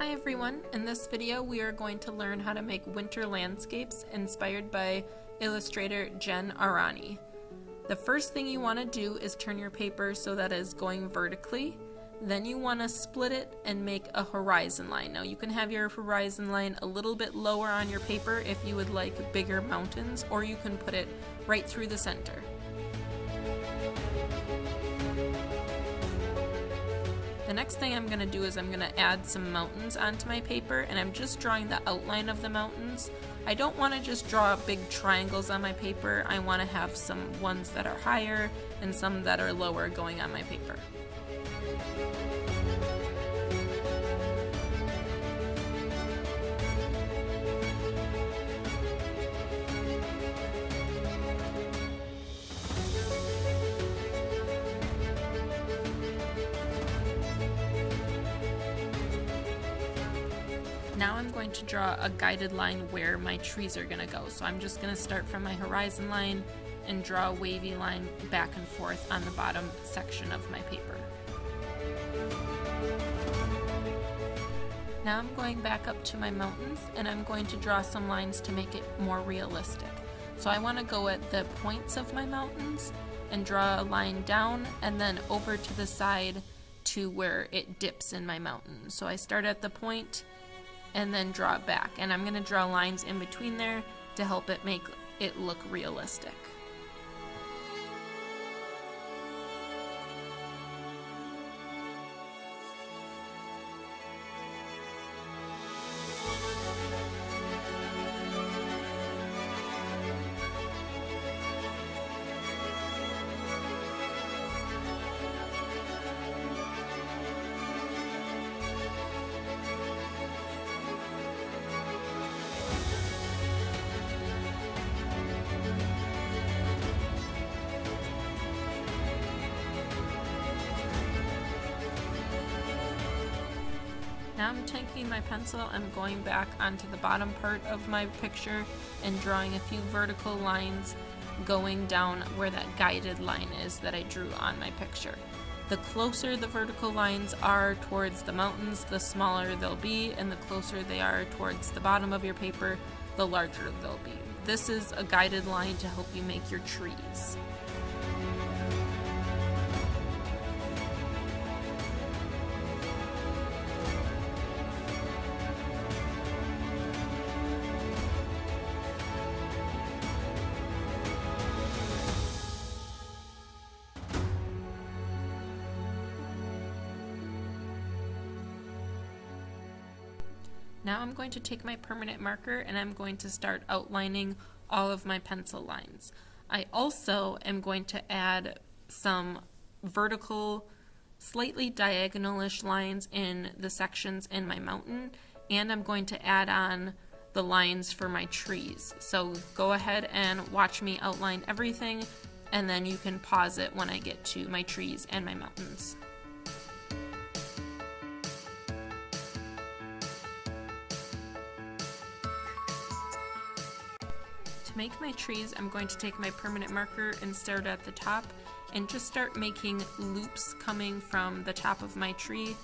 Hi everyone, in this video we are going to learn how to make winter landscapes inspired by illustrator Jen Aranyi. The first thing you want to do is turn your paper so that it is going vertically. Then you want to split it and make a horizon line. Now you can have your horizon line a little bit lower on your paper if you would like bigger mountains, or you can put it right through the center. The next thing I'm going to do is I'm going to add some mountains onto my paper, and I'm just drawing the outline of the mountains. I don't want to just draw big triangles on my paper. I want to have some ones that are higher and some that are lower going on my paper. Now I'm going to draw a guided line where my trees are going to go. So I'm just going to start from my horizon line and draw a wavy line back and forth on the bottom section of my paper. Now I'm going back up to my mountains and I'm going to draw some lines to make it more realistic. So I want to go at the points of my mountains and draw a line down and then over to the side to where it dips in my mountain. So I start at the point and then draw it back. And I'm going to draw lines in between there to help it make it look realistic. Now I'm taking my pencil, I'm going back onto the bottom part of my picture and drawing a few vertical lines going down where that guided line is that I drew on my picture. The closer the vertical lines are towards the mountains, the smaller they'll be, and the closer they are towards the bottom of your paper, the larger they'll be. This is a guided line to help you make your trees. Now I'm going to take my permanent marker and I'm going to start outlining all of my pencil lines. I also am going to add some vertical, slightly diagonal-ish lines in the sections in my mountain, and I'm going to add on the lines for my trees. So go ahead and watch me outline everything, and then you can pause it when I get to my trees and my mountains. To make my trees, I'm going to take my permanent marker and start at the top and just start making loops coming from the top of my tree.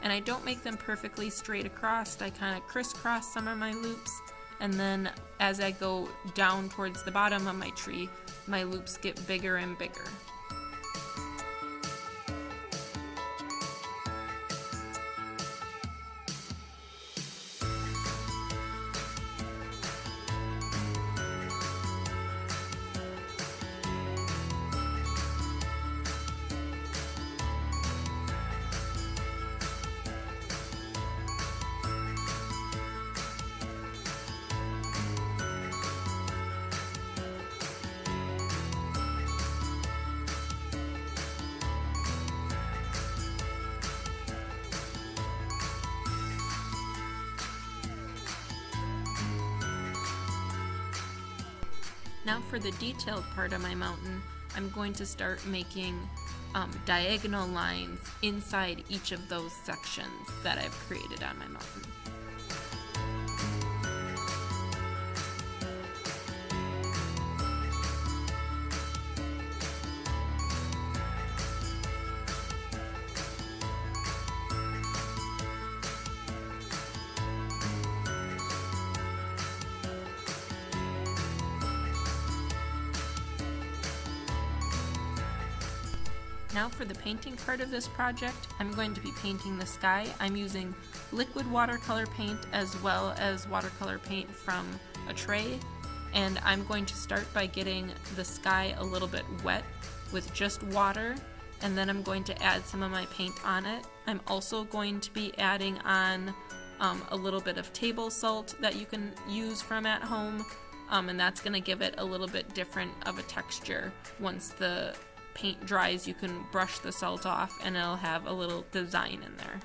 And I don't make them perfectly straight across, I kind of crisscross some of my loops, and then as I go down towards the bottom of my tree, my loops get bigger and bigger. Now for the detailed part of my mountain, I'm going to start making diagonal lines inside each of those sections that I've created on my mountain. Now for the painting part of this project, I'm going to be painting the sky. I'm using liquid watercolor paint as well as watercolor paint from a tray. And I'm going to start by getting the sky a little bit wet with just water, and then I'm going to add some of my paint on it. I'm also going to be adding on a little bit of table salt that you can use from at home, and that's going to give it a little bit different of a texture. Once the paint dries, you can brush the salt off and it'll have a little design in there.